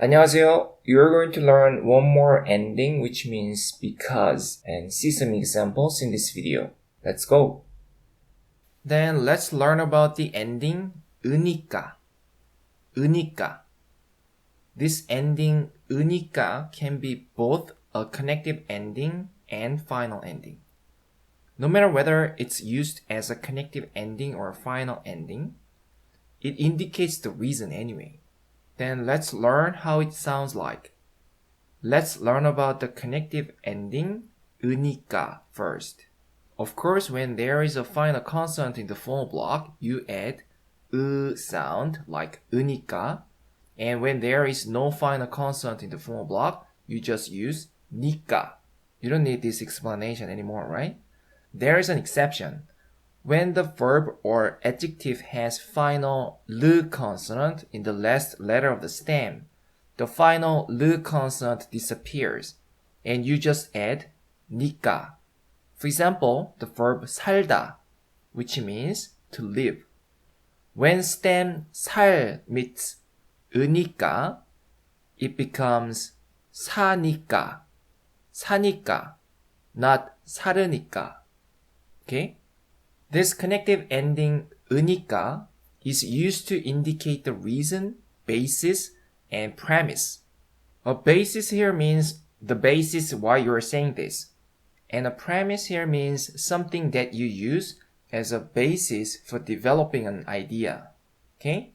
안녕하세요. You're going to learn one more ending which means because and see some examples in this video. Let's go. Then let's learn about the ending 으니까. 으니까. This ending 으니까 can be both a connective ending and final ending. No matter whether it's used as a connective ending or a final ending, it indicates the reason anyway. Then let's learn how it sounds like. Let's learn about the connective ending 으니까 first. Of course, when there is a final consonant in the phonol block, you add sound like 으니까. And when there is no final consonant in the phonol block, you just use 니까. You don't need this explanation anymore, right? There is an exception. When the verb or adjective has final 르 consonant in the last letter of the stem, the final 르 consonant disappears and you just add 니까. For example, the verb 살다, which means to live. When stem 살 meets 으니까, it becomes 사니까, 사니까, not 사르니까. Okay? This connective ending 으니까 is used to indicate the reason, basis, and premise. A basis here means the basis why you're saying this. And a premise here means something that you use as a basis for developing an idea. Okay?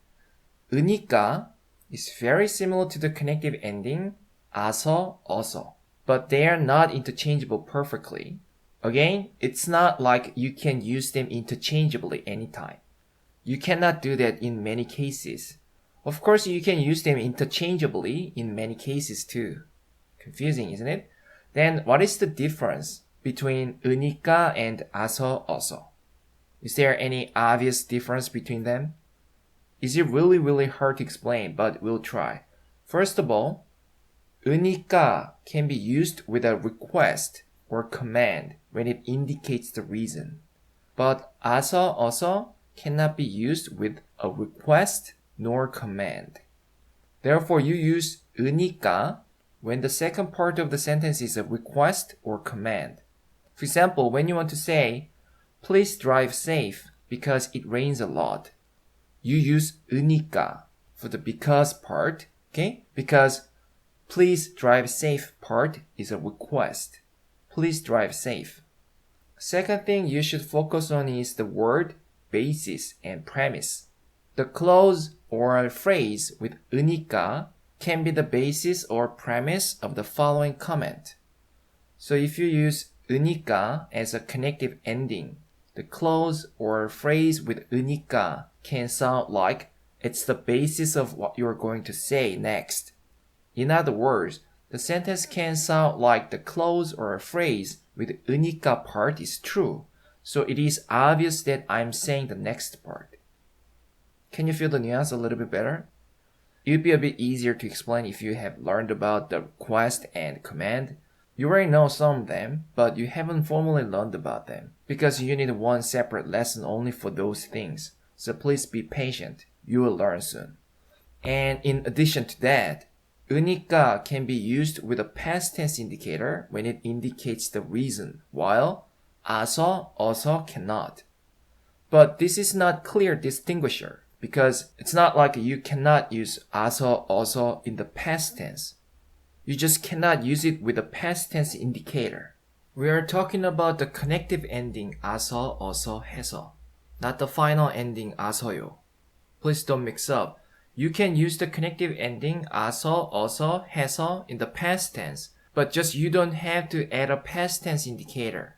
으니까 is very similar to the connective ending 아서, 어서. But they are not interchangeable perfectly. Again, it's not like you can use them interchangeably anytime. You cannot do that in many cases. Of course, you can use them interchangeably in many cases too. Confusing, isn't it? Then what is the difference between 으니까 and 아서, 어서? Is there any obvious difference between them? Is it really hard to explain, but we'll try. First of all, 으니까 can be used with a request or command when it indicates the reason. But 아서, 어서 cannot be used with a request nor command. Therefore, you use 으니까 when the second part of the sentence is a request or command. For example, when you want to say, please drive safe because it rains a lot, you use 으니까 for the because part, okay? Because please drive safe part is a request. Please drive safe. Second thing you should focus on is the word basis and premise. The clause or phrase with 으니까 can be the basis or premise of the following comment. So if you use 으니까 as a connective ending, the clause or phrase with 으니까 can sound like it's the basis of what you're going to say next. In other words, the sentence can sound like the clause or a phrase with 으니까 part is true, so it is obvious that I'm saying the next part. Can you feel the nuance a little bit better? It would be a bit easier to explain if you have learned about the request and command. You already know some of them, but you haven't formally learned about them, because you need one separate lesson only for those things. So please be patient. You will learn soon. And in addition to that, 으니까 can be used with a past tense indicator when it indicates the reason, while 아서, 어서 cannot. But this is not clear distinguisher, because it's not like you cannot use 아서, 어서 in the past tense. You just cannot use it with a past tense indicator. We are talking about the connective ending 아서, 어서, 해서, not the final ending 아서요. Please don't mix up. You can use the connective ending 아서, 어서, 해서 in the past tense, but just you don't have to add a past tense indicator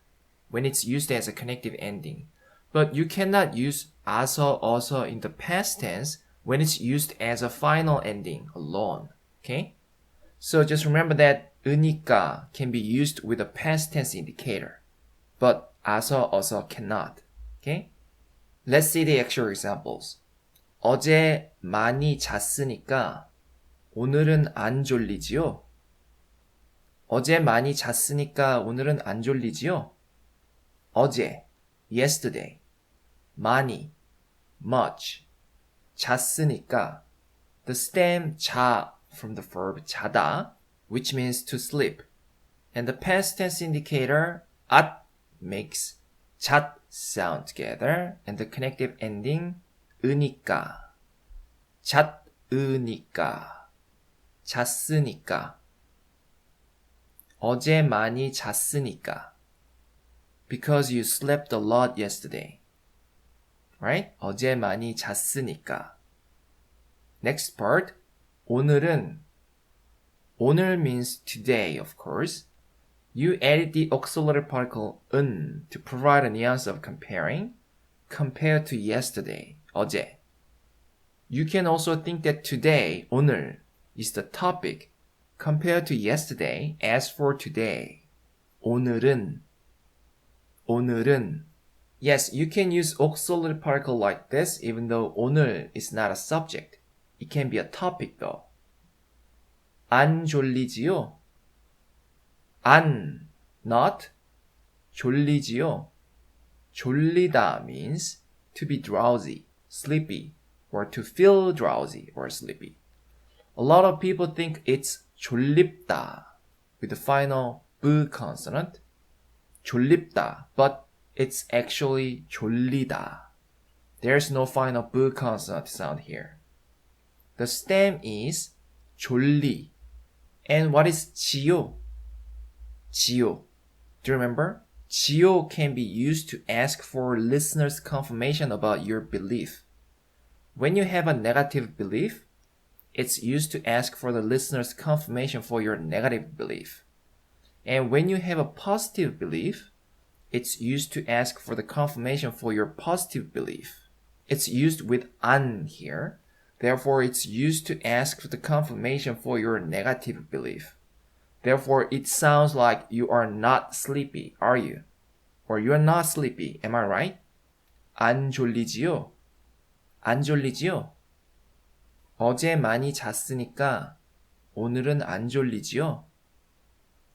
when it's used as a connective ending. But you cannot use 아서, 어서 in the past tense when it's used as a final ending alone. Okay? So just remember that 으니까 can be used with a past tense indicator, but 아서, 어서 cannot. Okay? Let's see the actual examples. 어제 많이 잤으니까 오늘은 안 졸리지요? 어제 많이 잤으니까 오늘은 안 졸리지요? 어제, yesterday. 많이, much. 잤으니까, the stem 자 from the verb 자다, which means to sleep. And the past tense indicator at makes 잣 sound together, and the connective ending 으니까. 잣으니까. 잤으니까. 어제 많이 잤으니까. Because you slept a lot yesterday. Right? 어제 많이 잤으니까. Next part. 오늘은. 오늘 means today, of course. You added the auxiliary particle 은 to provide a nuance of comparing. Compared to yesterday. 어제. You can also think that today, 오늘, is the topic. Compared to yesterday, as for today. 오늘은. 오늘은. Yes, you can use auxiliary particle like this even though 오늘 is not a subject. It can be a topic though. 안 졸리지요? 안, not. 졸리지요? 졸리다 means to be drowsy, sleepy, or to feel drowsy or sleepy. A lot of people think it's 졸립다 with the final b consonant. 졸립다, but it's actually 졸리다. There's no final b consonant sound here. The stem is 졸리. And what is 지요? 지요. Do you remember? 지요 can be used to ask for listeners' confirmation about your belief. When you have a negative belief, it's used to ask for the listener's confirmation for your negative belief. And when you have a positive belief, it's used to ask for the confirmation for your positive belief. It's used with 안 here. Therefore, it's used to ask for the confirmation for your negative belief. Therefore, it sounds like you are not sleepy, are you? Or you're not sleepy, am I right? 안 졸리지요? 안 졸리지요? 어제 많이 잤으니까 오늘은 안 졸리지요?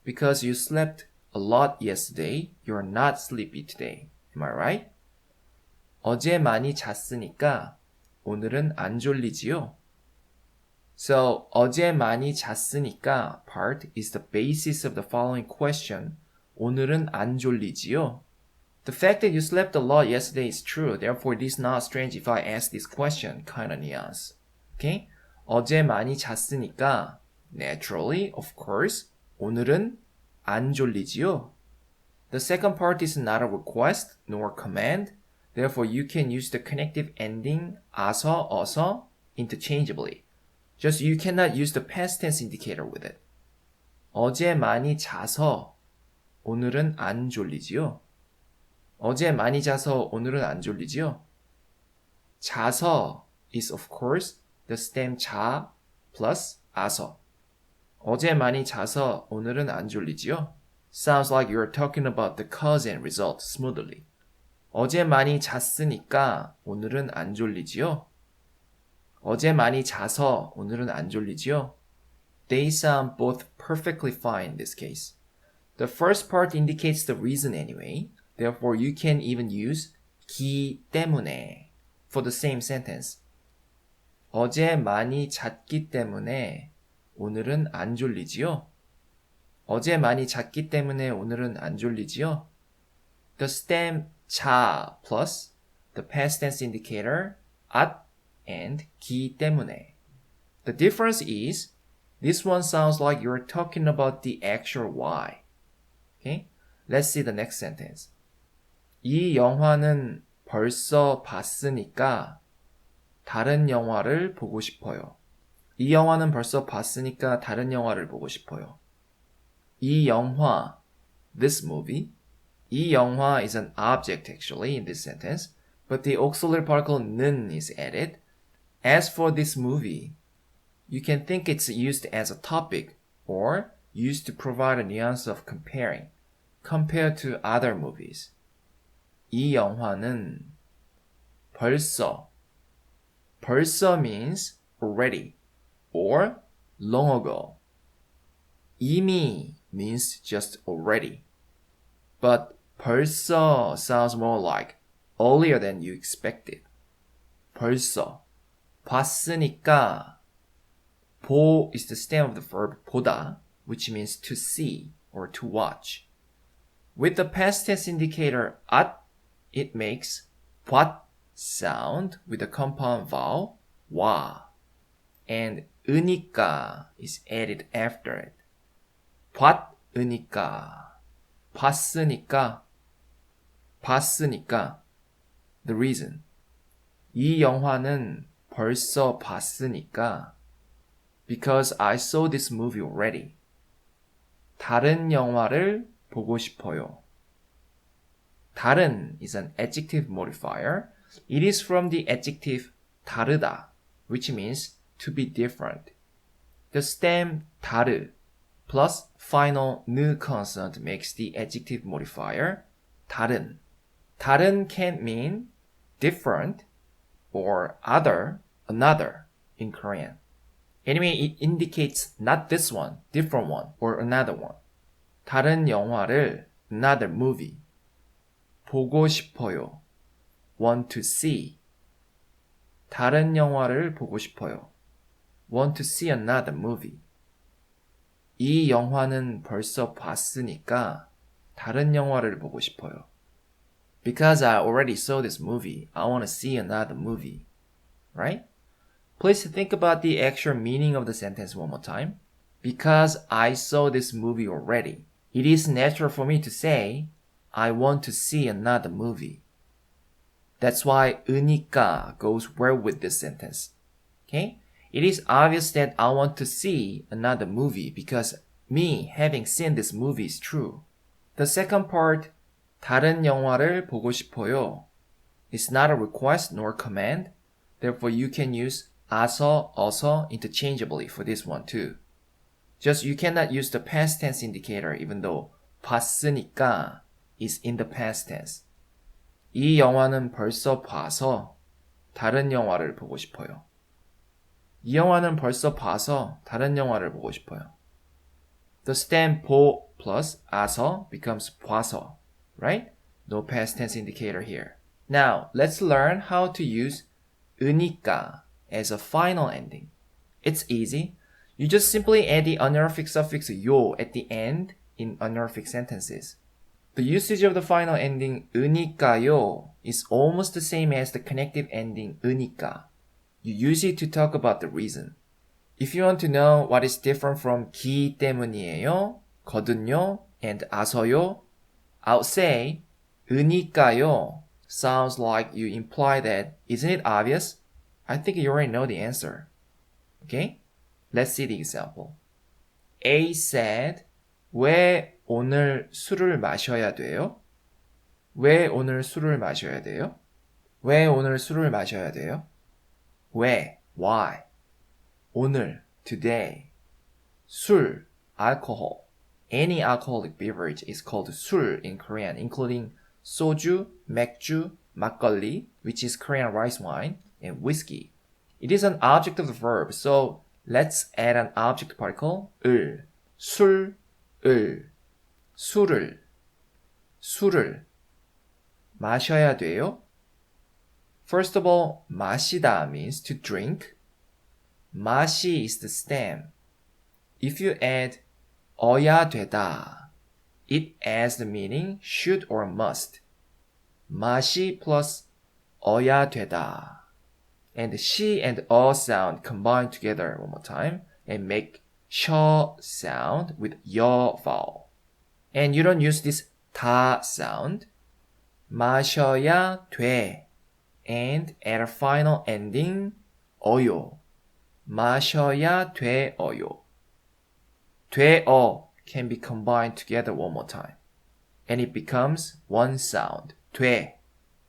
Because you slept a lot yesterday, you're not sleepy today. Am I right? 어제 많이 잤으니까 오늘은 안 졸리지요? So, 어제 많이 잤으니까 part is the basis of the following question. 오늘은 안 졸리지요? The fact that you slept a lot yesterday is true. Therefore, it is not strange if I ask this question, kind of nuance. Okay? 어제 많이 잤으니까 naturally, of course, 오늘은 안 졸리지요? The second part is not a request nor command. Therefore, you can use the connective ending 아서, 어서 interchangeably. Just you cannot use the past tense indicator with it. 어제 많이 자서 오늘은 안 졸리지요? 어제 많이 자서 오늘은 안 졸리지요? 자서 is of course the stem 자 plus 아서. 어제 많이 자서 오늘은 안 졸리지요? Sounds like you're talking about the cause and result smoothly. 어제 많이 잤으니까 오늘은 안 졸리지요? 어제 많이 자서 오늘은 안 졸리지요? They sound both perfectly fine in this case. The first part indicates the reason anyway. Therefore, you can even use 기 때문에 for the same sentence. 어제 많이 잤기 때문에 오늘은 안 졸리지요? 어제 많이 잤기 때문에 오늘은 안 졸리지요? The stem 자 plus the past tense indicator at and 기 때문에. The difference is this one sounds like you're talking about the actual why. Okay? Let's see the next sentence. 이 영화는 벌써 봤으니까 다른 영화를 보고 싶어요. 이 영화는 벌써 봤으니까 다른 영화를 보고 싶어요. 이 영화, this movie. 이 영화 is an object actually in this sentence, but the auxiliary particle 는 is added. As for this movie, you can think it's used as a topic or used to provide a nuance of comparing, compared to other movies. 이 영화는 벌써. 벌써 means already or long ago. 이미 means just already. But 벌써 sounds more like earlier than you expected. 벌써. 봤으니까. 보 is the stem of the verb 보다, which means to see or to watch. With the past tense indicator at, it makes 봤 sound with the compound vowel 와, and 으니까 is added after it. 봤으니까, 봤으니까. The reason. 이 영화는 벌써 봤으니까. Because I saw this movie already. 다른 영화를 보고 싶어요. 다른 is an adjective modifier. It is from the adjective 다르다, which means to be different. The stem 다르 plus final 느 consonant makes the adjective modifier 다른. 다른 can mean different or other, another in Korean. Anyway, it indicates not this one, different one, or another one. 다른 영화를, another movie. 보고 싶어요. Want to see. 다른 영화를 보고 싶어요. Want to see another movie. 이 영화는 벌써 봤으니까 다른 영화를 보고 싶어요. Because I already saw this movie, I want to see another movie. Right? Please think about the actual meaning of the sentence one more time. Because I saw this movie already, it is natural for me to say, I want to see another movie. That's why 으니까 goes well with this sentence. Okay? It is obvious that I want to see another movie because me having seen this movie is true. The second part, 다른 영화를 보고 싶어요, is not a request nor command. Therefore, you can use 아서, 어서 interchangeably for this one too. Just you cannot use the past tense indicator even though 봤으니까 is in the past tense. 이 영화는 벌써 봐서 다른 영화를 보고 싶어요. 이 영화는 벌써 봐서 다른 영화를 보고 싶어요. The stem 보 plus 아서 becomes 봐서, right? No past tense indicator here. Now, let's learn how to use 으니까 as a final ending. It's easy. You just simply add the honorific suffix 요 at the end in honorific sentences. The usage of the final ending 으니까요 is almost the same as the connective ending 으니까. You use it to talk about the reason. If you want to know what is different from 기 때문이에요, 거든요, and 아서요, I'll say 으니까요 sounds like you imply that, isn't it obvious? I think you already know the answer. Okay? Let's see the example. A said, 왜 오늘 술을 마셔야 돼요? 왜 오늘 술을 마셔야 돼요? 왜 오늘 술을 마셔야 돼요? 왜, why? 오늘, today. 술, alcohol. Any alcoholic beverage is called 술 in Korean, including soju, 맥주, 막걸리, which is Korean rice wine, and whiskey. It is an object of the verb, so let's add an object particle, 을. 술, 을. 술을, 술을. 마셔야 돼요? First of all, 마시다 means to drink. 마시 is the stem. If you add 어야 되다, it adds the meaning should or must. 마시 plus 어야 되다. And 시 and sound combine together one more time and make 셔 sound with 여 vowel. And you don't use this 다 sound. 마셔야 돼. And at a final ending, 어요. 마셔야 돼어요. 돼어 can be combined together one more time. And it becomes one sound, 돼,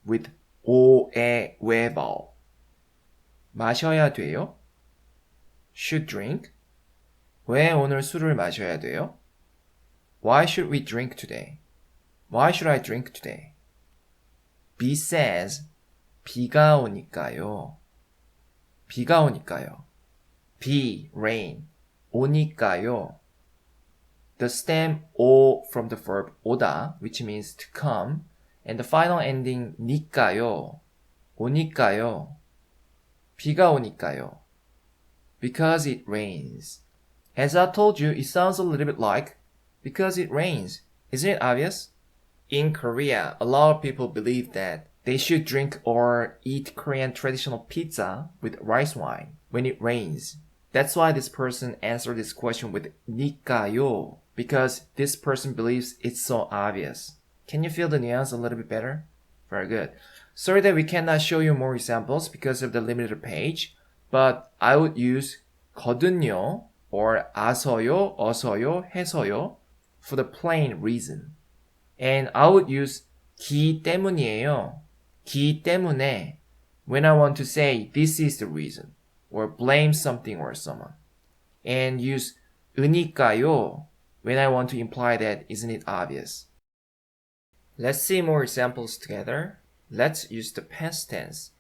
with 오에 왜 vowel. 마셔야 돼요? Should drink. 왜 오늘 술을 마셔야 돼요? Why should we drink today? Why should I drink today? B says, 비가 오니까요. 비가 오니까요. B, rain. 오니까요. The stem 오 from the verb 오다, which means to come, and the final ending 니까요. 오니까요. 비가 오니까요. because it rains. As I told you, it sounds a little bit like because it rains. Isn't it obvious? In Korea, a lot of people believe that they should drink or eat Korean traditional pizza with rice wine when it rains. That's why this person answered this question with 니까요, because this person believes it's so obvious. Can you feel the nuance a little bit better? Very good. Sorry that we cannot show you more examples because of the limited page, but I would use 거든요 or 아서요, 어서요, 해서요 for the plain reason. And I would use 기 때문이에요, 기 때문에 when I want to say this is the reason or blame something or someone. And use 으니까요 when I want to imply that isn't it obvious. Let's see more examples together. Let's use the past tense.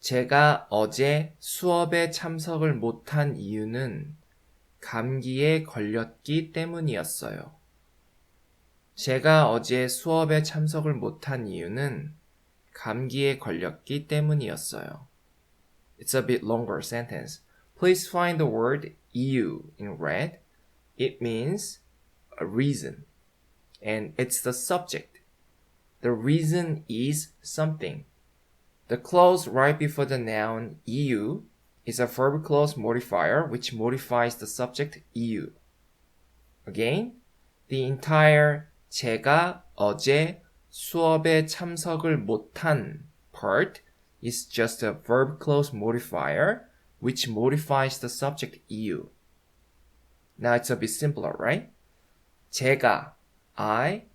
제가 어제 수업에 참석을 못한 이유는 감기에 걸렸기 때문이었어요. 제가 어제 수업에 참석을 못한 이유는 감기에 걸렸기 때문이었어요. It's a bit longer sentence. Please find the word 이유 in red. It means a reason. And it's the subject. The reason is something. The clause right before the noun 이유 is a verb clause modifier which modifies the subject 이유. Again, the entire 제가 어제 수업에 참석을 못한 part is just a verb clause modifier which modifies the subject 이유. Now it's a bit simpler, right? 제가, I,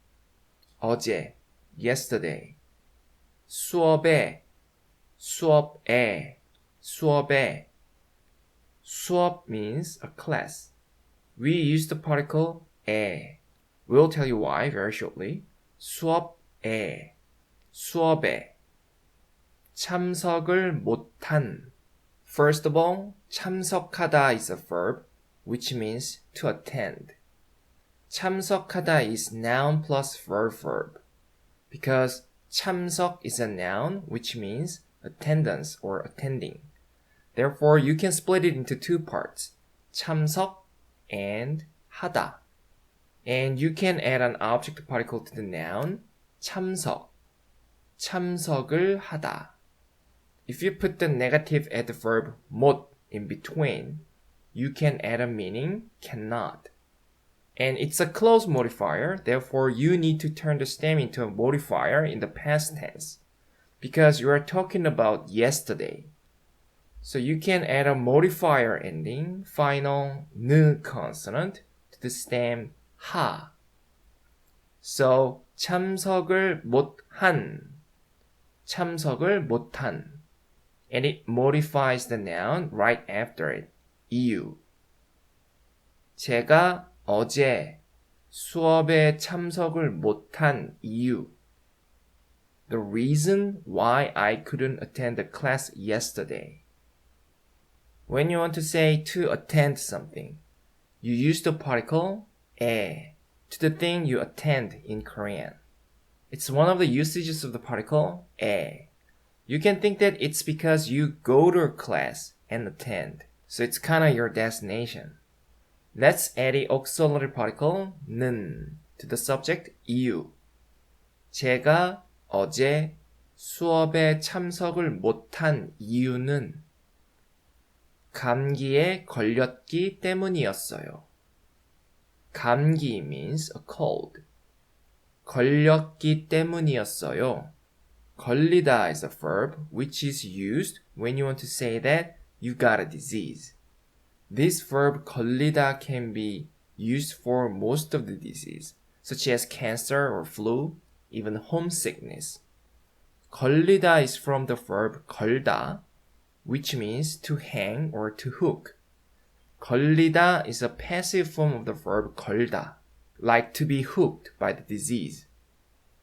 어제, yesterday. 수업에, 수업에, 수업에. 수업 means a class. We use the particle 에. We'll tell you why very shortly. 수업에, 수업에. 참석을 못한. First of all, 참석하다 is a verb, which means to attend. 참석하다 is noun plus verb. Because 참석 is a noun, which means attendance or attending. Therefore, you can split it into two parts, 참석 and 하다. And you can add an object particle to the noun, 참석. 참석을 하다. If you put the negative at the verb 못 in between, you can add a meaning cannot. And it's a clause modifier, therefore you need to turn the stem into a modifier in the past tense. Because you are talking about yesterday. So you can add a modifier ending, final 느 consonant, to the stem 하. So 참석을 못한, 참석을 못한. And it modifies the noun right after it, 이유. 제가 어제 수업에 참석을 못한 이유. The reason why I couldn't attend the class yesterday. When you want to say to attend something, you use the particle 에 to the thing you attend in Korean. It's one of the usages of the particle 에. You can think that it's because you go to a class and attend. So it's kind of your destination. Let's add the auxiliary particle 는 to the subject 이유. 제가 어제 수업에 참석을 못한 이유는 감기에 걸렸기 때문이었어요. 감기 means a cold. 걸렸기 때문이었어요. 걸리다 is a verb which is used when you want to say that you got a disease. This verb 걸리다 can be used for most of the disease, such as cancer or flu, even homesickness. 걸리다 is from the verb 걸다, which means to hang or to hook. 걸리다 is a passive form of the verb 걸다, like to be hooked by the disease.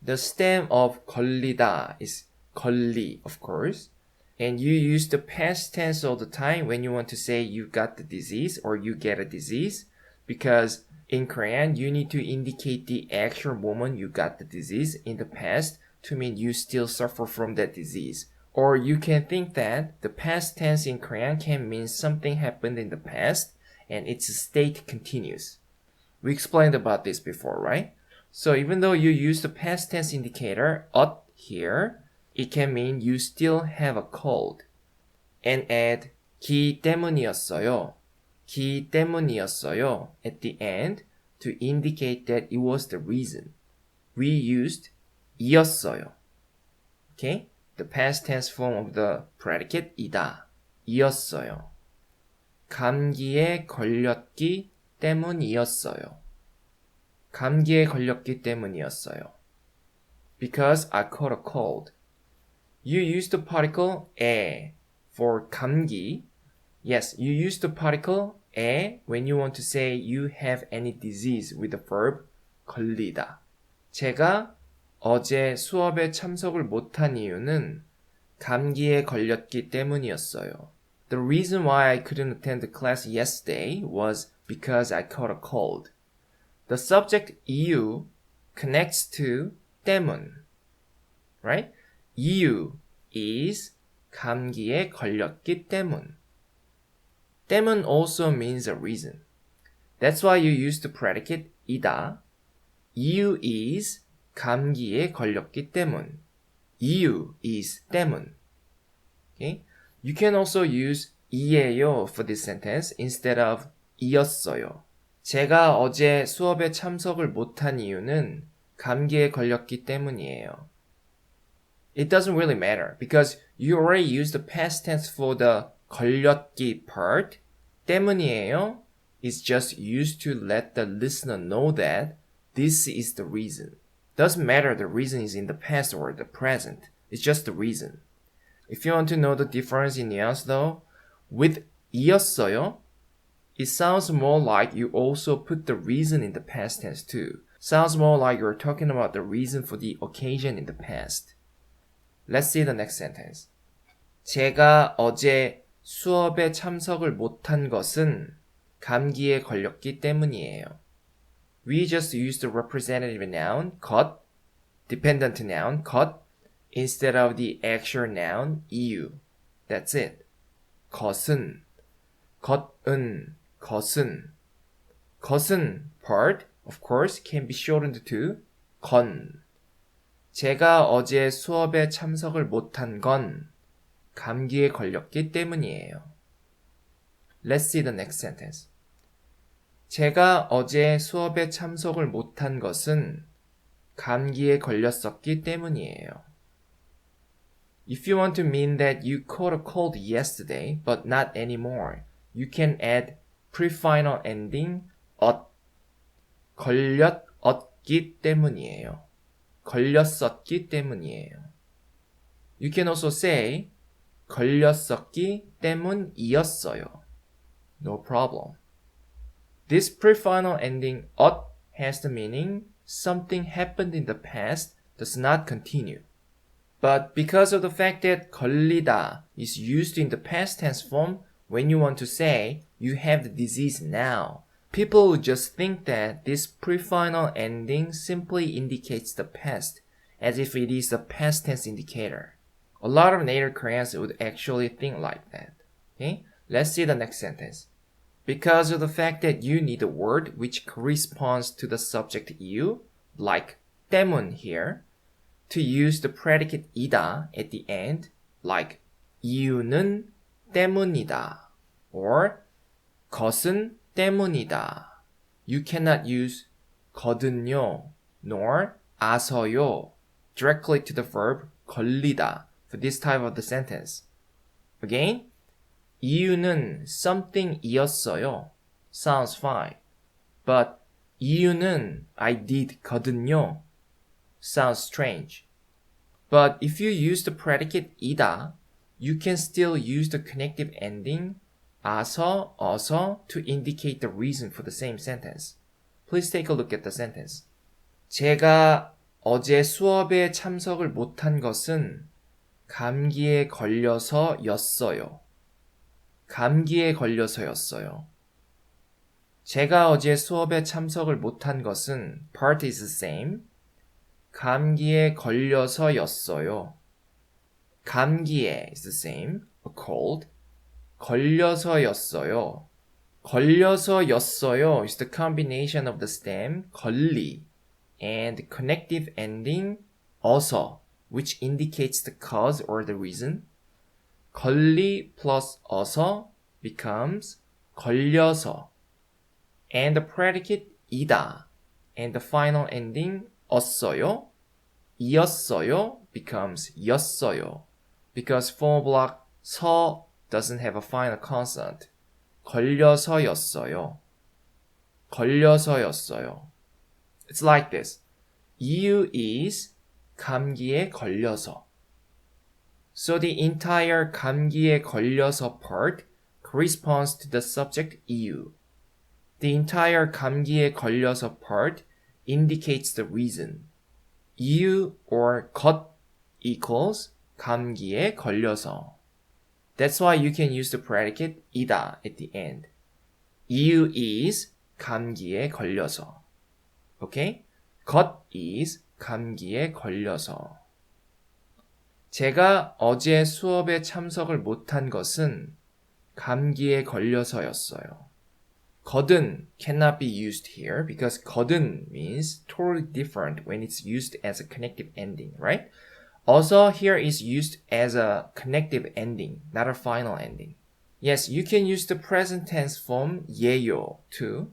The stem of 걸리다 is 걸리, of course, and you use the past tense all the time when you want to say you got the disease or you get a disease, because in Korean, you need to indicate the actual moment you got the disease in the past to mean you still suffer from that disease, Or you can think that the past tense in Korean can mean something happened in the past and its state continues. We explained about this before, right? So even though you use the past tense indicator ot here, it can mean you still have a cold. And add 기 때문이었어요. 기 때문이었어요 at the end to indicate that it was the reason. We used 이었어요. Okay? The past tense form of the predicate 이다. 이었어요. 감기에 걸렸기 때문이었어요. 감기에 걸렸기 때문이었어요. Because I caught a cold. You use the particle 에 for 감기. Yes, you use the particle 에 when you want to say you have any disease with the verb 걸리다. 제가 어제 수업에 참석을 못한 이유는 감기에 걸렸기 때문이었어요. The reason why I couldn't attend the class yesterday was because I caught a cold. The subject 이유 connects to 때문, right? 이유 is 감기에 걸렸기 때문. 때문 also means a reason. That's why you use the predicate 이다. 이유 is 감기에 걸렸기 때문. 이유 is 때문. Okay? You can also use 이예요 for this sentence instead of 이었어요. 제가 어제 수업에 참석을 못한 이유는 감기에 걸렸기 때문이에요. It doesn't really matter because you already used the past tense for the 걸렸기 part. 때문이에요 is just used to let the listener know that this is the reason. Doesn't matter the reason is in the past or the present. It's just the reason. If you want to know the difference in nuance though, with 이었어요, it sounds more like you also put the reason in the past tense too. Sounds more like you're talking about the reason for the occasion in the past. Let's see the next sentence. 제가 어제 수업에 참석을 못한 것은 감기에 걸렸기 때문이에요. We just used the representative noun, 것, dependent noun, 것, instead of the actual noun, 이유. That's it. 것은, 것은, 것은. 것은 part, of course, can be shortened to 건. 제가 어제 수업에 참석을 못한 건 감기에 걸렸기 때문이에요. Let's see the next sentence. 제가 어제 수업에 참석을 못한 것은 감기에 걸렸었기 때문이에요. If you want to mean that you caught a cold yesterday, but not anymore, you can add pre-final ending 엇. 걸렸었기 때문이에요. 걸렸었기 때문이에요. You can also say 걸렸었기 때문이었어요. No problem. This pre-final ending 엇 has the meaning something happened in the past does not continue. But because of the fact that 걸리다 is used in the past tense form when you want to say you have the disease now, people would just think that this pre-final ending simply indicates the past, as if it is the past tense indicator. A lot of native Koreans would actually think like that. Okay? Let's see the next sentence. Because of the fact that you need a word which corresponds to the subject 이유, like 때문 here, to use the predicate 이다 at the end, like 이유는 때문이다, or 것은 때문이다. You cannot use 거든요, nor 아서요 directly to the verb 걸리다 for this type of the sentence. Again, 이유는 something이었어요. Sounds fine. But 이유는 I did 거든요. Sounds strange. But if you use the predicate 이다, you can still use the connective ending 아서, 어서 to indicate the reason for the same sentence. Please take a look at the sentence. 제가 어제 수업에 참석을 못한 것은 감기에 걸려서였어요. 감기에 걸려서였어요. 제가 어제 수업에 참석을 못한 것은 part is the same. 감기에 걸려서였어요. 감기에 is the same, a cold. 걸려서였어요. 걸려서였어요 is the combination of the stem 걸리 and connective ending 어서, which indicates the cause or the reason. 걸리 plus 어서 becomes 걸려서. And the predicate 이다 and the final ending 었어요, 이었어요 becomes 였어요. Because form block 서 doesn't have a final consonant. 걸려서였어요. 걸려서였어요. It's like this. You is 감기에 걸려서. So the entire 감기에 걸려서 part corresponds to the subject you. The entire 감기에 걸려서 part indicates the reason. You or 것 equals 감기에 걸려서. That's why you can use the predicate 이다 at the end. You is 감기에 걸려서. Okay? 것 is 감기에 걸려서. 제가 어제 수업에 참석을 못한 것은 감기에 걸려서였어요. 거든 cannot be used here because 거든 means totally different when it's used as a connective ending, right? Also, here is used as a connective ending, not a final ending. Yes, you can use the present tense form 예요 too.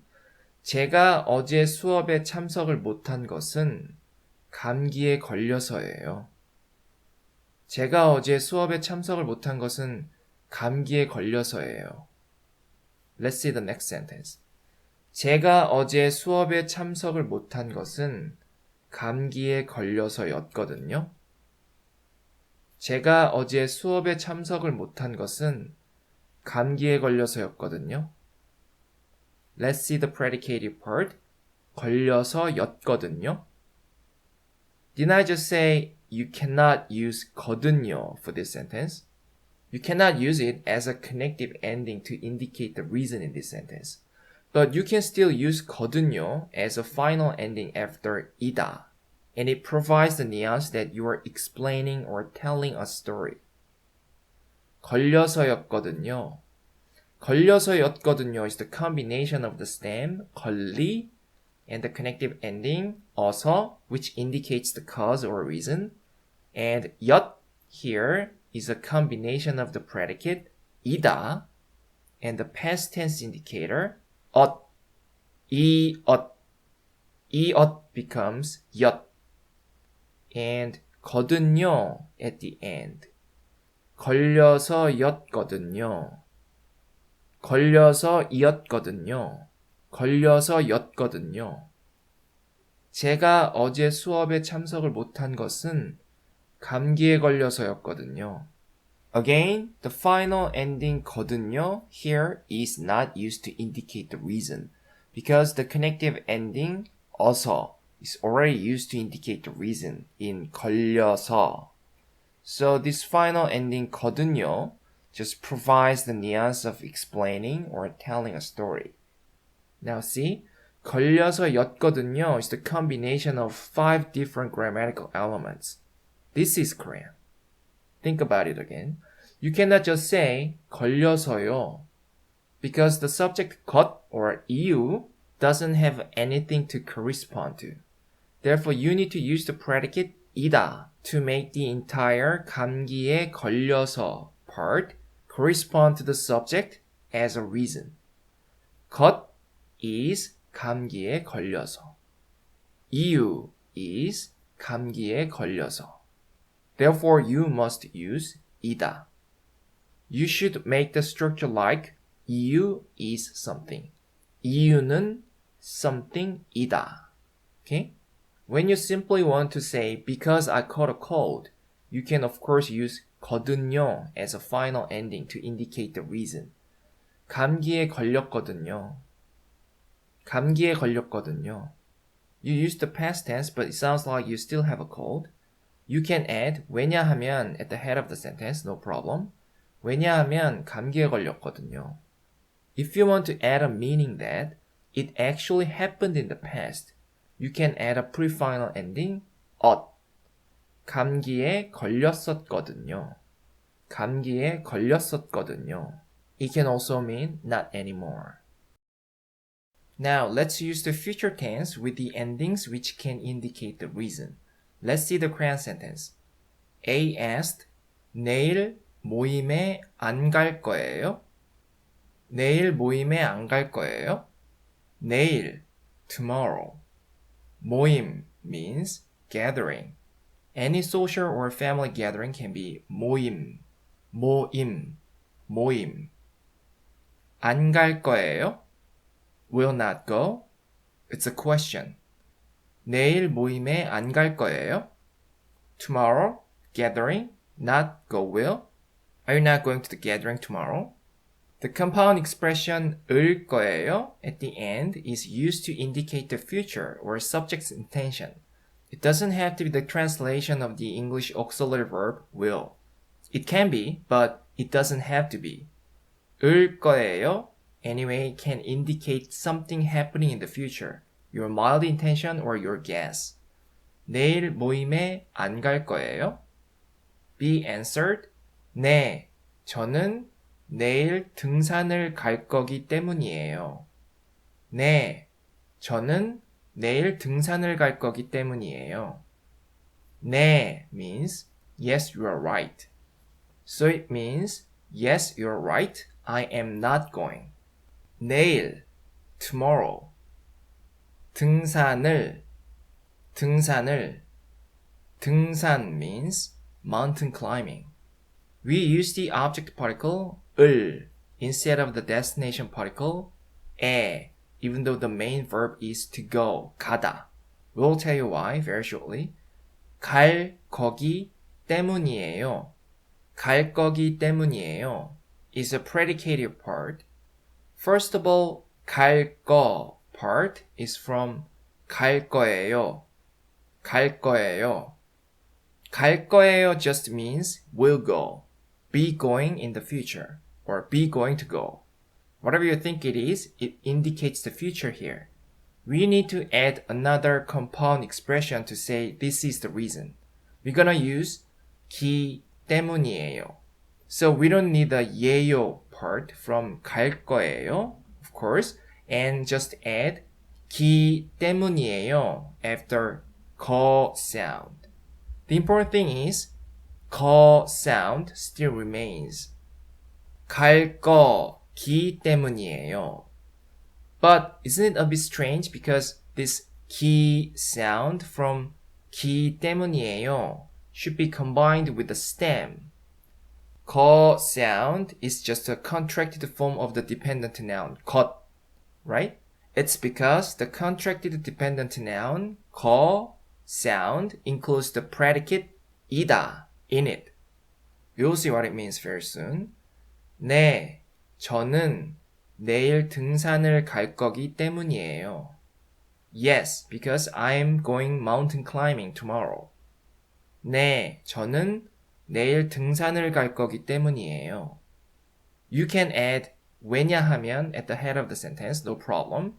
제가 어제 수업에 참석을 못한 것은 감기에 걸려서예요. 제가 어제 수업에 참석을 못한 것은 감기에 걸려서예요. Let's see the next sentence. 제가 어제 수업에 참석을 못한 것은 감기에 걸려서였거든요. 제가 어제 수업에 참석을 못한 것은 감기에 걸려서였거든요. Let's see the predicated part. 걸려서였거든요. Didn't I just say you cannot use 거든요 for this sentence? You cannot use it as a connective ending to indicate the reason in this sentence. But you can still use 거든요 as a final ending after 이다. And it provides the nuance that you are explaining or telling a story. 걸려서였거든요. 걸려서였거든요 is the combination of the stem 걸리 and the connective ending 어서, which indicates the cause or reason. And 였 here is a combination of the predicate 이다 and the past tense indicator 엇. 이엇 becomes 였. And 거든요 at the end. 걸려서였거든요. 걸려서이었거든요. 걸려서였거든요. 제가 어제 수업에 참석을 못한 것은 감기에 걸려서였거든요. Again, the final ending 거든요 here is not used to indicate the reason because the connective ending 어서 is already used to indicate the reason in 걸려서. So this final ending 거든요 just provides the nuance of explaining or telling a story. Now see, 걸려서였거든요 is the combination of 5 different grammatical elements. This is Korean. Think about it again. You cannot just say 걸려서요 because the subject 것 or 이유 doesn't have anything to correspond to. Therefore, you need to use the predicate 이다 to make the entire 감기에 걸려서 part correspond to the subject as a reason. 것 is 감기에 걸려서. 이유 is 감기에 걸려서. Therefore, you must use 이다. You should make the structure like 이유 is something. 이유는 something이다. Okay? When you simply want to say because I caught a cold, you can of course use 거든요 as a final ending to indicate the reason. 감기에 걸렸거든요. 감기에 걸렸거든요. You use the past tense, but it sounds like you still have a cold. You can add 왜냐하면 at the head of the sentence, no problem. 왜냐하면 감기에 걸렸거든요. If you want to add a meaning that it actually happened in the past, you can add a pre-final ending, 엇. 감기에 걸렸었거든요. 감기에 걸렸었거든요. It can also mean not anymore. Now, let's use the future tense with the endings which can indicate the reason. Let's see the Korean sentence. A asked, 내일 모임에 안 갈 거예요? 내일 모임에 안 갈 거예요? 내일, tomorrow. 모임 means gathering. Any social or family gathering can be 모임, 모임, 모임. 안 갈 거예요? Will not go? It's a question. 내일 모임에 안 갈 거예요? Tomorrow, gathering, not go will. Are you not going to the gathering tomorrow? The compound expression 을 거예요 at the end is used to indicate the future or subject's intention. It doesn't have to be the translation of the English auxiliary verb will. It can be, but it doesn't have to be. 을 거예요 anyway can indicate something happening in the future, your mild intention or your guess. 내일 모임에 안 갈 거예요? Be answered. 네, 저는 내일 등산을 갈 거기 때문이에요. 네, 저는 내일 등산을 갈 거기 때문이에요. 네 means yes, you are right. So it means yes, you're right. I am not going. 내일, tomorrow. 등산을, 등산 means mountain climbing. We use the object particle 을 instead of the destination particle 에, even though the main verb is to go, 가다. We'll tell you why very shortly. 갈 거기 때문이에요. 갈 거기 때문이에요 is a predicative part. First of all, 갈 거 part is from 갈 거예요. 갈 거예요. 갈 거예요 just means will go, be going in the future, or be going to go. Whatever you think it is, it indicates the future here. We need to add another compound expression to say this is the reason. We're gonna use 기 때문이에요. So we don't need the 예요 part from 갈 거예요, of course, and just add 기 때문이에요 after 거 sound. The important thing is 거 sound still remains. 갈 거기 때문이에요. But isn't it a bit strange because this 기 sound from 기 때문이에요 should be combined with the stem. 거 sound is just a contracted form of the dependent noun 것, right? It's because the contracted dependent noun 거 sound includes the predicate 이다 in it. You'll see what it means very soon. 네, 저는 내일 등산을 갈 거기 때문이에요. Yes, because I'm going mountain climbing tomorrow. 네, 저는 내일 등산을 갈 거기 때문이에요. You can add 왜냐하면 at the head of the sentence, no problem.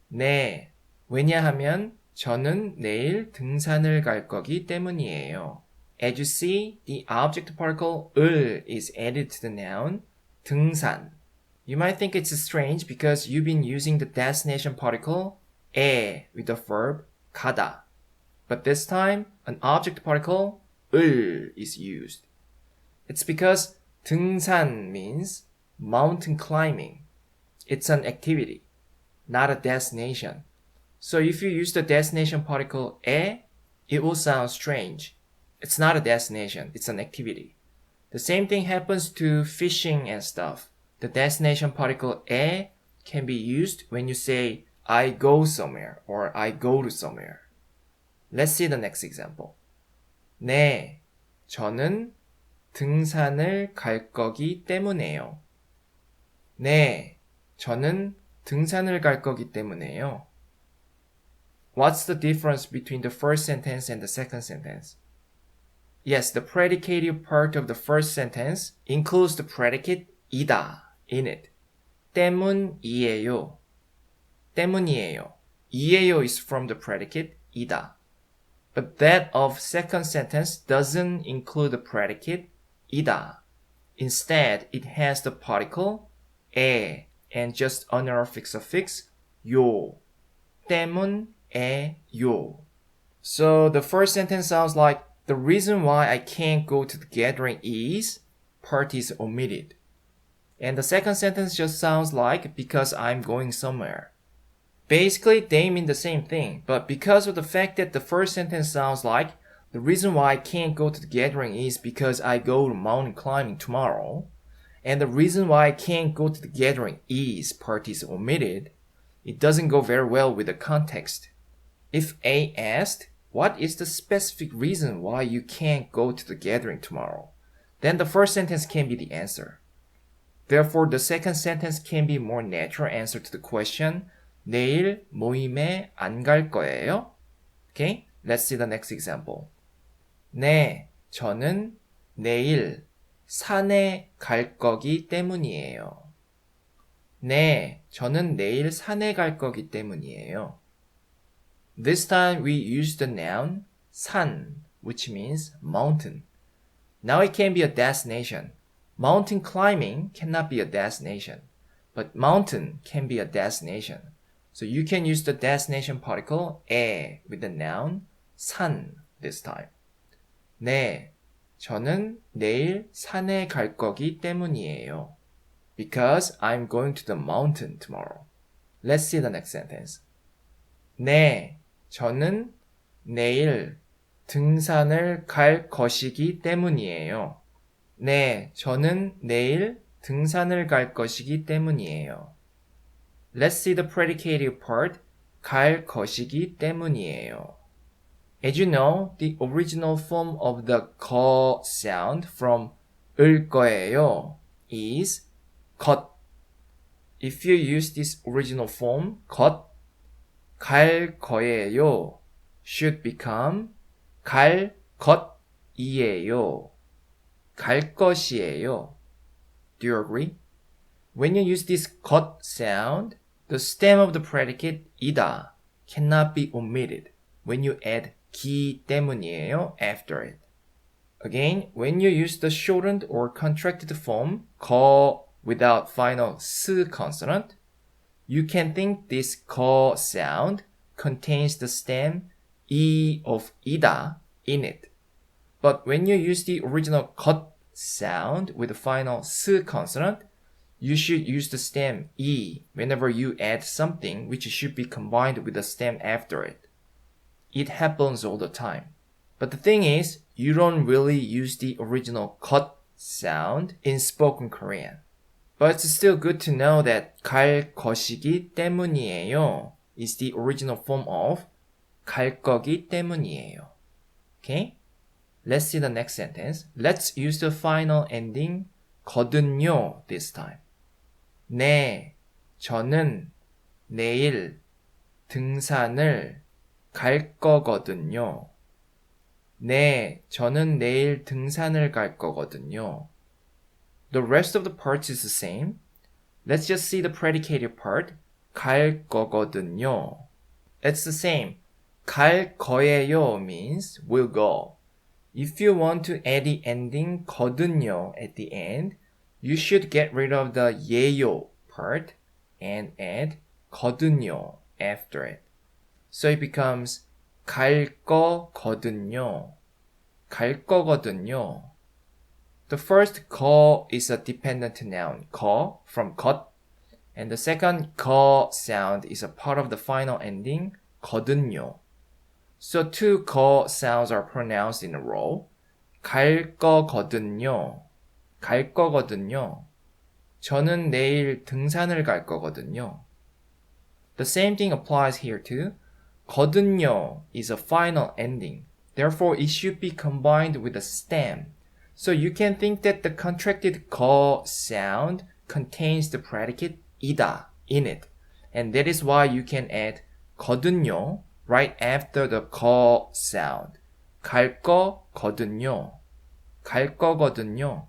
네, 왜냐하면 저는 내일 등산을 갈 거기 때문이에요. As you see, the object particle 을 is added to the noun 등산. You might think it's strange because you've been using the destination particle 에 with the verb 가다. But this time, an object particle 을 is used. It's because 등산 means mountain climbing. It's an activity, not a destination. So if you use the destination particle 에, it will sound strange. It's not a destination, it's an activity. The same thing happens to fishing and stuff. The destination particle 에 can be used when you say I go somewhere or I go to somewhere. Let's see the next example. 네, 저는 등산을 갈 거기 때문에요. 네, 저는 등산을 갈 거기 때문에요. What's the difference between the first sentence and the second sentence? Yes, the predicative part of the first sentence includes the predicate 이다 in it. 때문이에요. 때문이에요. 이에요 is from the predicate 이다. But that of second sentence doesn't include the predicate 이다. Instead, it has the particle 에 and just honorific suffix 요. 때문에요. So the first sentence sounds like the reason why I can't go to the gathering is part is omitted. And the second sentence just sounds like because I'm going somewhere. Basically, they mean the same thing, but because of the fact that the first sentence sounds like the reason why I can't go to the gathering is because I go to mountain climbing tomorrow, and the reason why I can't go to the gathering is part is omitted, it doesn't go very well with the context. If A asked, what is the specific reason why you can't go to the gathering tomorrow? Then the first sentence can be the answer. Therefore, the second sentence can be a more natural answer to the question, 내일 모임에 안 갈 거예요? Okay, let's see the next example. 네, 저는 내일 산에 갈 거기 때문이에요. 네, 저는 내일 산에 갈 거기 때문이에요. This time we use the noun 산, which means mountain. Now it can be a destination. Mountain climbing cannot be a destination, but mountain can be a destination. So you can use the destination particle 에 with the noun 산 this time. 네, 저는 내일 산에 갈 거기 때문이에요. Because I'm going to the mountain tomorrow. Let's see the next sentence. 네, 저는 내일 등산을 갈 것이기 때문이에요. 네, 저는 내일 등산을 갈 것이기 때문이에요. Let's see the predicative part. 갈 것이기 때문이에요. As you know, the original form of the 거 sound from 을 거예요 is 것. If you use this original form, 것, 갈 거예요 should become 갈 것이에요. 갈 것이에요. Do you agree? When you use this 것 sound, the stem of the predicate 이다 cannot be omitted when you add 기 때문이에요 after it. Again, when you use the shortened or contracted form 거 without final s consonant, you can think this 거 sound contains the stem 이 of 이다 in it. But when you use the original 것 sound with the final s consonant, you should use the stem 이 whenever you add something which should be combined with the stem after it. It happens all the time. But the thing is, you don't really use the original 것 sound in spoken Korean. But it's still good to know that 갈 것이기 때문이에요 is the original form of 갈 거기 때문이에요. Okay? Let's see the next sentence. Let's use the final ending 거든요 this time. 네, 저는 내일 등산을 갈 거거든요. 네, 저는 내일 등산을 갈 거거든요. The rest of the parts is the same. Let's just see the predicated part. 갈 거거든요. It's the same. 갈 거예요 means will go. If you want to add the ending 거든요 at the end, you should get rid of the 예요 part and add 거든요 after it. So it becomes 갈 거거든요. 갈 거거든요. The first 거 is a dependent noun, 거 from 것, and the second 거 sound is a part of the final ending, 거든요. So two 거 sounds are pronounced in a row. 갈 거거든요. 갈 거거든요. 저는 내일 등산을 갈 거거든요. The same thing applies here too. 거든요 is a final ending. Therefore, it should be combined with a stem. So you can think that the contracted 거 sound contains the predicate 이다 in it. And that is why you can add 거든요 right after the 거 sound. 갈 거거든요. 갈 거거든요.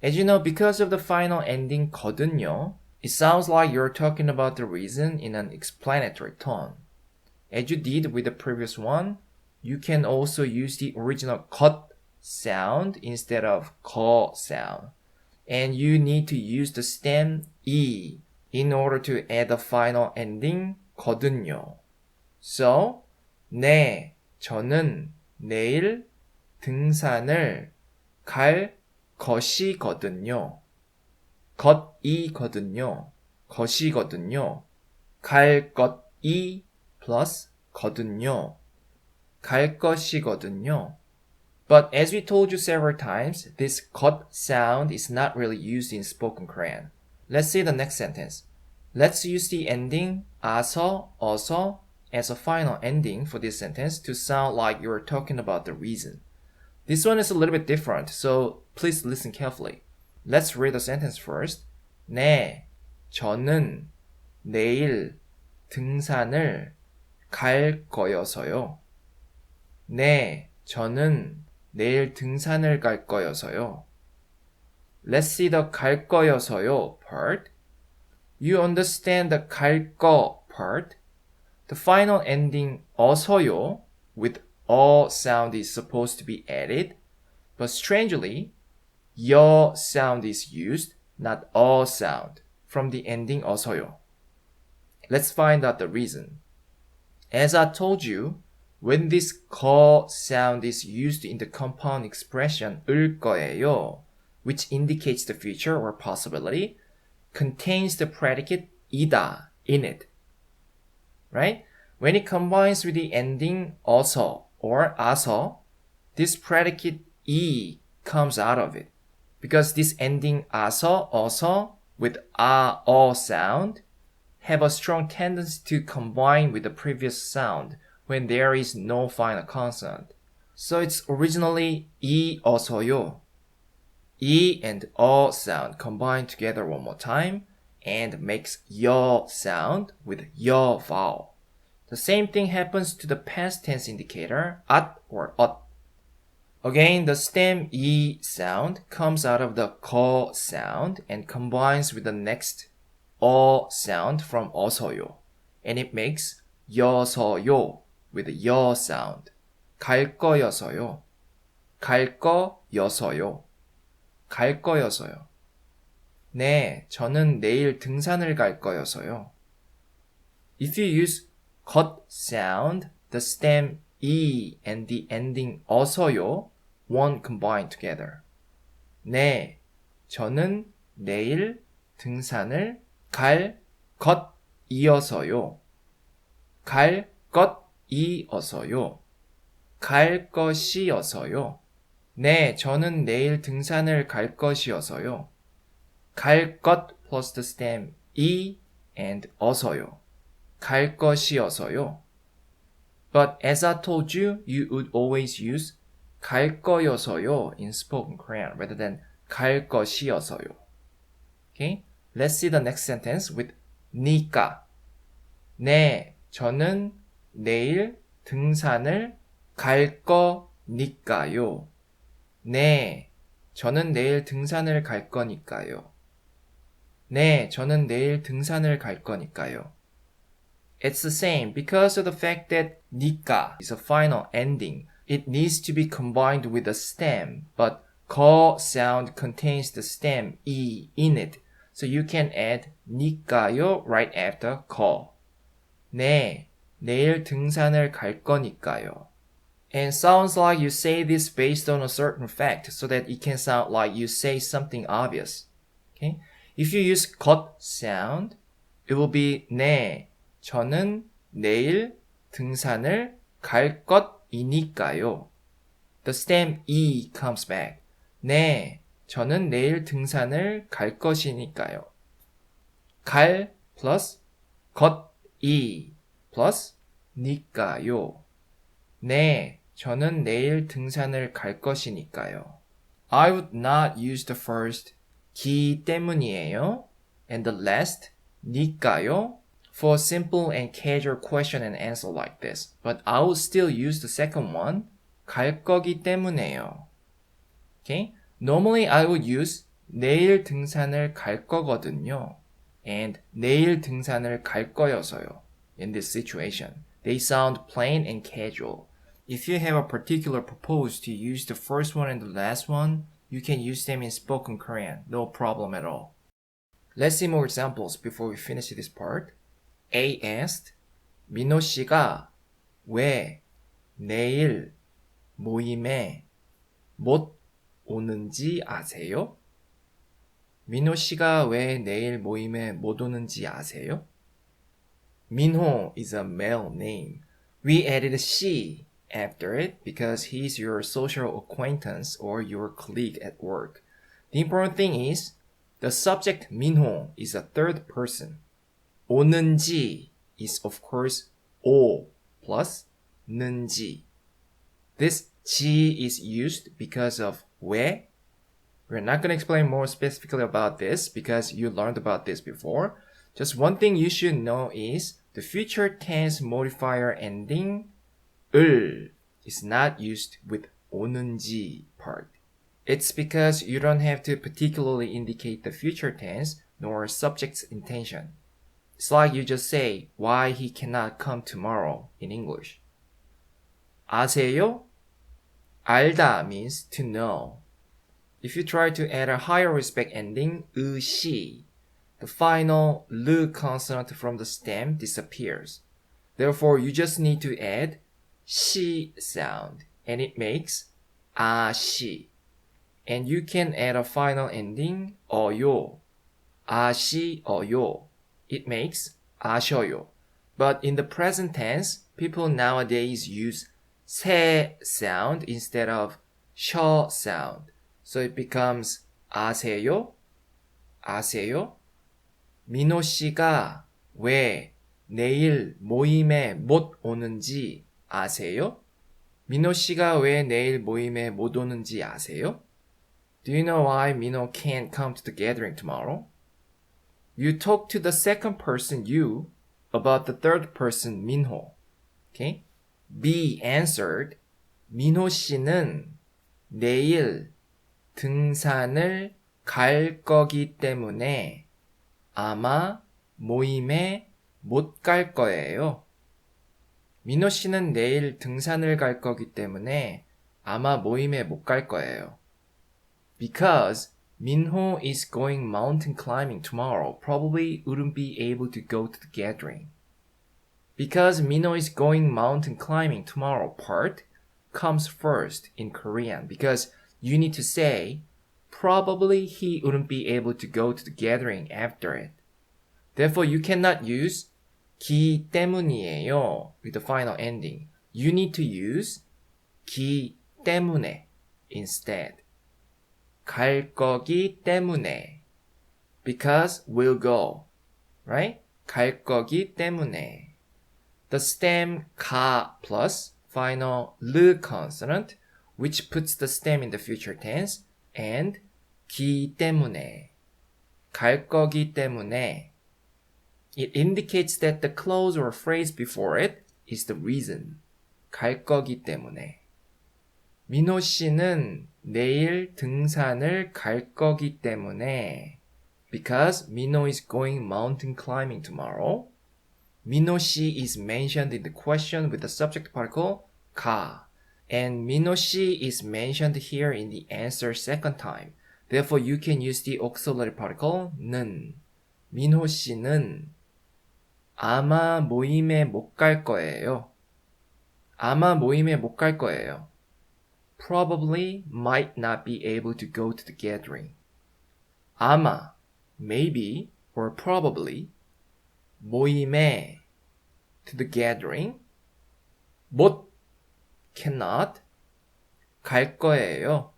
As you know, because of the final ending 거든요, it sounds like you're talking about the reason in an explanatory tone. As you did with the previous one, you can also use the original 것 sound instead of 거 sound. and you need to use the stem E in order to add the final ending 거든요. So, 네, 저는 내일 등산을 갈 것이거든요. 것이거든요. 것이거든요. 갈 것이 plus 거든요. 갈 것이거든요. But as we told you several times, this 것 sound is not really used in spoken Korean. Let's see the next sentence. Let's use the ending 아서, 어서 as a final ending for this sentence to sound like you're talking about the reason. This one is a little bit different, so please listen carefully. Let's read the sentence first. 네, 저는 내일 등산을 갈 거여서요. 네, 저는 내일 등산을 갈 거여서요. Let's see the 갈 거여서요 part. You understand the 갈 거 part? The final ending 어서요 with 어 sound is supposed to be added, but strangely, 여 sound is used, not 어 sound, from the ending 어서요. Let's find out the reason. As I told you, when this 거 sound is used in the compound expression 을 거예요, which indicates the future or possibility, contains the predicate 이다 in it. Right? When it combines with the ending 어서 or 아서, this predicate 이 comes out of it. Because this ending 아서, 어서 with 아, 어 sound have a strong tendency to combine with the previous sound when there is no final consonant. So it's originally 이 어서요. 이 and 어 sound combined together one more time and makes 여 sound with 여 vowel. The same thing happens to the past tense indicator at or 엇. Again, the stem 이 sound comes out of the 거 sound and combines with the next 어 sound from 어서요, and it makes 여서요 with 여 sound. 갈 거여서요. 갈 거여서요. 갈 거여서요. 네, 저는 내일 등산을 갈 거여서요. If you use 것 sound, the stem 이 and the ending 어서요 won't combine together. 네, 저는 내일 등산을 갈 것이어서요. 갈 것이어서요. 갈 것이어서요. 네, 저는 내일 등산을 갈 것이어서요. 갈 것 plus the stem 이 and 어서요. 갈 것이어서요. But as I told you, you would always use 갈 거여서요 in spoken Korean rather than 갈 것이어서요. Okay? Let's see the next sentence with 니까. 네, 저는 내일 등산을 갈 거니까요. 네, 저는 내일 등산을 갈 거니까요. 네, 저는 내일 등산을 갈 거니까요. It's the same because of the fact that 니까 is a final ending. It needs to be combined with the stem, but 거 sound contains the stem 이 in it. So you can add 니까요 right after 거. 네, 내일 등산을 갈 거니까요. And sounds like you say this based on a certain fact so that it can sound like you say something obvious. Okay? If you use 것 sound, it will be 네, 저는 내일 등산을 갈 것이니까요. The stem 이 comes back. 네, 저는 내일 등산을 갈 것이니까요. 갈 plus 것이 plus 니까요. 네, 저는 내일 등산을 갈 것이니까요. I would not use the first 기 때문이에요 and the last 니까요 for a simple and casual question and answer like this. But I will still use the second one, 갈 거기 때문에요. Okay? Normally I would use 내일 등산을 갈 거거든요 and 내일 등산을 갈 거여서요 in this situation. They sound plain and casual. If you have a particular purpose to use the first one and the last one, you can use them in spoken Korean. No problem at all. Let's see more examples before we finish this part. A asked, 민호 씨가 왜 내일 모임에 못 오는지 아세요? 민호 씨가 왜 내일 모임에 못 오는지 아세요? 민호 is a male name. We added she after it because he's your social acquaintance or your colleague at work. The important thing is the subject 민호 is a third person. 오는지 is of course 오 plus 는지. This 지 is used because of 왜. We're not going to explain more specifically about this because you learned about this before. Just one thing you should know is the future tense modifier ending 을 is not used with 오는지 part. It's because you don't have to particularly indicate the future tense nor subject's intention. It's like you just say why he cannot come tomorrow in English. 아세요? 알다 means to know. If you try to add a higher respect ending, 으시, the final 르 consonant from the stem disappears. Therefore, you just need to add 시 sound, and it makes 아시. And you can add a final ending, 어요, 아시 어요. It makes 아셔요. But in the present tense, people nowadays use 세 sound instead of 셔 sound. So it becomes 아세요? 아세요? 민호 씨가 왜 내일 모임에 못 오는지 아세요? 민호 씨가 왜 내일 모임에 못 오는지 아세요? Do you know why Minho can't come to the gathering tomorrow? You talk to the second person you about the third person 민호. Okay? B answered, 민호 씨는 내일 등산을 갈 거기 때문에 아마 모임에 못 갈 거예요. 민호 씨는 내일 등산을 갈 거기 때문에 아마 모임에 못 갈 거예요. Because Minho is going mountain climbing tomorrow, probably wouldn't be able to go to the gathering. Because Minho is going mountain climbing tomorrow part comes first in Korean because you need to say probably he wouldn't be able to go to the gathering after it. Therefore, you cannot use 기 때문이에요 with the final ending. You need to use 기 때문에 instead. 갈 거기 때문에. Because we'll go. Right? 갈 거기 때문에. The stem 가 plus final 르 consonant, which puts the stem in the future tense, and 기 때문에. 갈 거기 때문에. It indicates that the clause or phrase before it is the reason. 갈 거기 때문에. 민호 씨는 내일 등산을 갈 거기 때문에 because Minho is going mountain climbing tomorrow. 민호 씨 is mentioned in the question with the subject particle 가 and 민호 씨 is mentioned here in the answer second time. Therefore, you can use the auxiliary particle 는. 민호 씨는 아마 모임에 못 갈 거예요. 아마 모임에 못 갈 거예요. Probably might not be able to go to the gathering. 아마, maybe, or probably, 모임에, to the gathering, 못, cannot, 갈 거예요.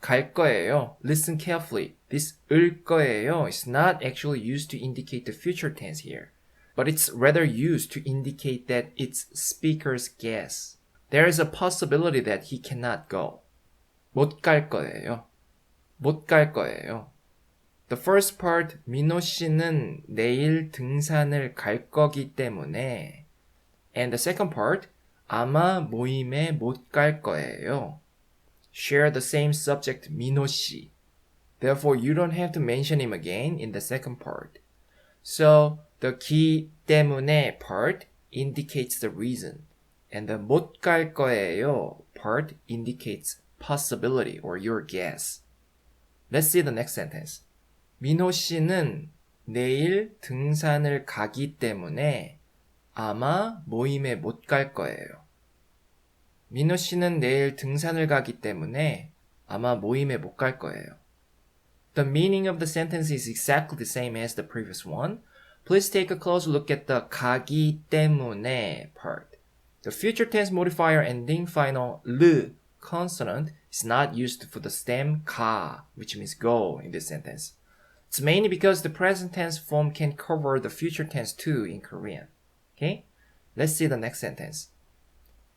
갈 거예요. Listen carefully. This 을 거예요 is not actually used to indicate the future tense here, but it's rather used to indicate that it's speaker's guess. There is a possibility that he cannot go. 못 갈 거예요. 못 갈 거예요. The first part, 민호 씨는 내일 등산을 갈 거기 때문에 and the second part, 아마 모임에 못 갈 거예요. Share the same subject 민호 씨. Therefore, you don't have to mention him again in the second part. So, the 기 때문에 part indicates the reason. And the 못 갈 거예요 part indicates possibility or your guess. Let's see the next sentence. 민호 씨는 내일 등산을 가기 때문에 아마 모임에 못 갈 거예요. 민호 씨는 내일 등산을 가기 때문에 아마 모임에 못 갈 거예요. The meaning of the sentence is exactly the same as the previous one. Please take a close look at the 가기 때문에 part. The future tense modifier ending final 르 consonant is not used for the stem 가, which means go in this sentence. It's mainly because the present tense form can cover the future tense too in Korean. Okay? Let's see the next sentence.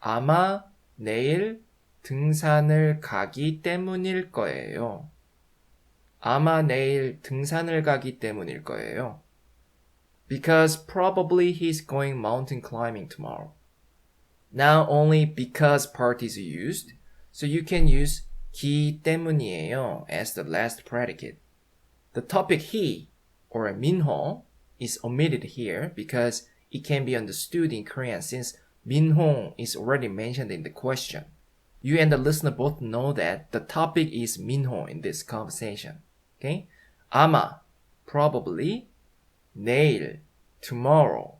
아마 내일 등산을 가기 때문일 거예요. 아마 내일 등산을 가기 때문일 거예요. Because probably he's going mountain climbing tomorrow. Now only because part is used, so you can use 기 때문이에요 as the last predicate. The topic he, or 민호, is omitted here because it can be understood in Korean since 민호 is already mentioned in the question. You and the listener both know that the topic is 민호 in this conversation. Okay? 아마, probably, 내일, tomorrow,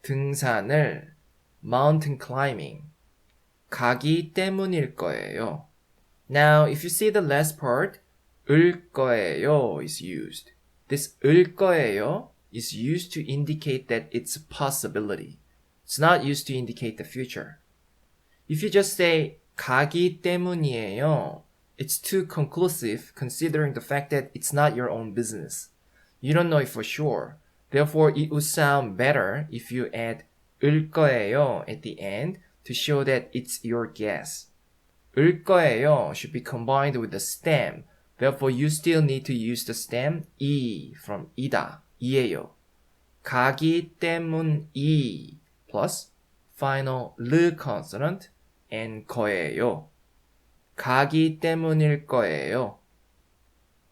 등산을, mountain climbing, 가기 때문일 거예요. Now, if you see the last part, 을 거예요 is used. This 을 거예요 is used to indicate that it's a possibility. It's not used to indicate the future. If you just say 가기 때문이에요, it's too conclusive considering the fact that it's not your own business. You don't know it for sure. Therefore, it would sound better if you add 을 거예요 at the end to show that it's your guess. 을 거예요 should be combined with the stem. Therefore, you still need to use the stem 이 from 이다, 이에요. 가기 때문이 plus final 르 consonant and 거예요. 가기 때문일 거예요.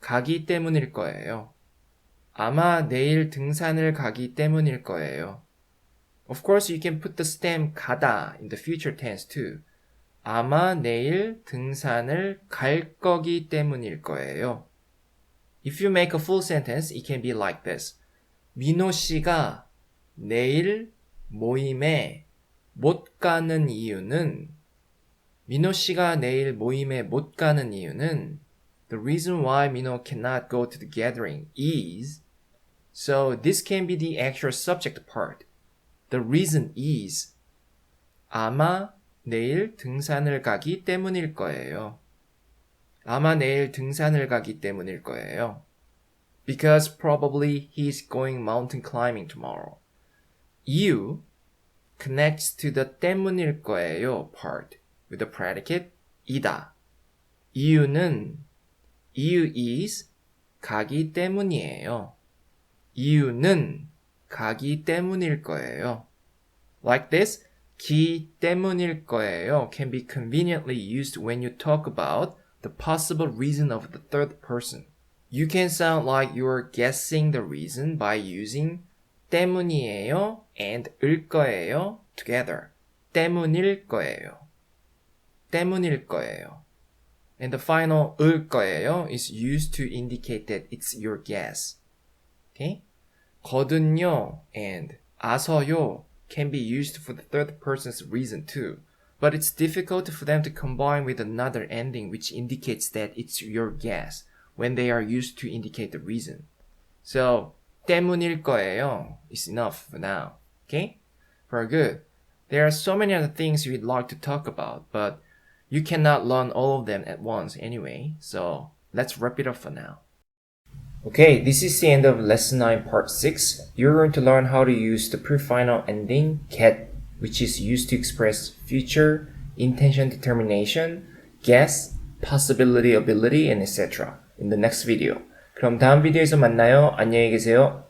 가기 때문일 거예요. 아마 내일 등산을 가기 때문일 거예요. Of course, you can put the stem 가다 in the future tense too. 아마 내일 등산을 갈 거기 때문일 거예요. If you make a full sentence, it can be like this. 민호 씨가 내일 모임에 못 가는 이유는 민호 씨가 내일 모임에 못 가는 이유는 The reason why Minho cannot go to the gathering is So this can be the actual subject part. The reason is 아마 내일 등산을 가기 때문일 거예요. 아마 내일 등산을 가기 때문일 거예요. Because probably he's going mountain climbing tomorrow. 이유 connects to the 때문일 거예요 part with the predicate 이다. 이유는 이유 is 가기 때문이에요. 이유는 가기 때문일 거예요. Like this, 기 때문일 거예요 can be conveniently used when you talk about the possible reason of the third person. You can sound like you're guessing the reason by using 때문이에요 and 을 거예요 together. 때문일 거예요. 때문일 거예요. And the final 을 거예요 is used to indicate that it's your guess. Okay? 거든요 and 아서요 can be used for the third person's reason too. But it's difficult for them to combine with another ending which indicates that it's your guess when they are used to indicate the reason. So, 때문일 거예요 is enough for now. Okay? Very good. There are so many other things we'd like to talk about, but you cannot learn all of them at once anyway, so let's wrap it up for now. Okay, this is the end of lesson 9 part 6. You're going to learn how to use the pre-final ending get, which is used to express future, intention determination, guess, possibility, ability, and etc. in the next video. 그럼 다음 비디오에서 만나요. 안녕히 계세요.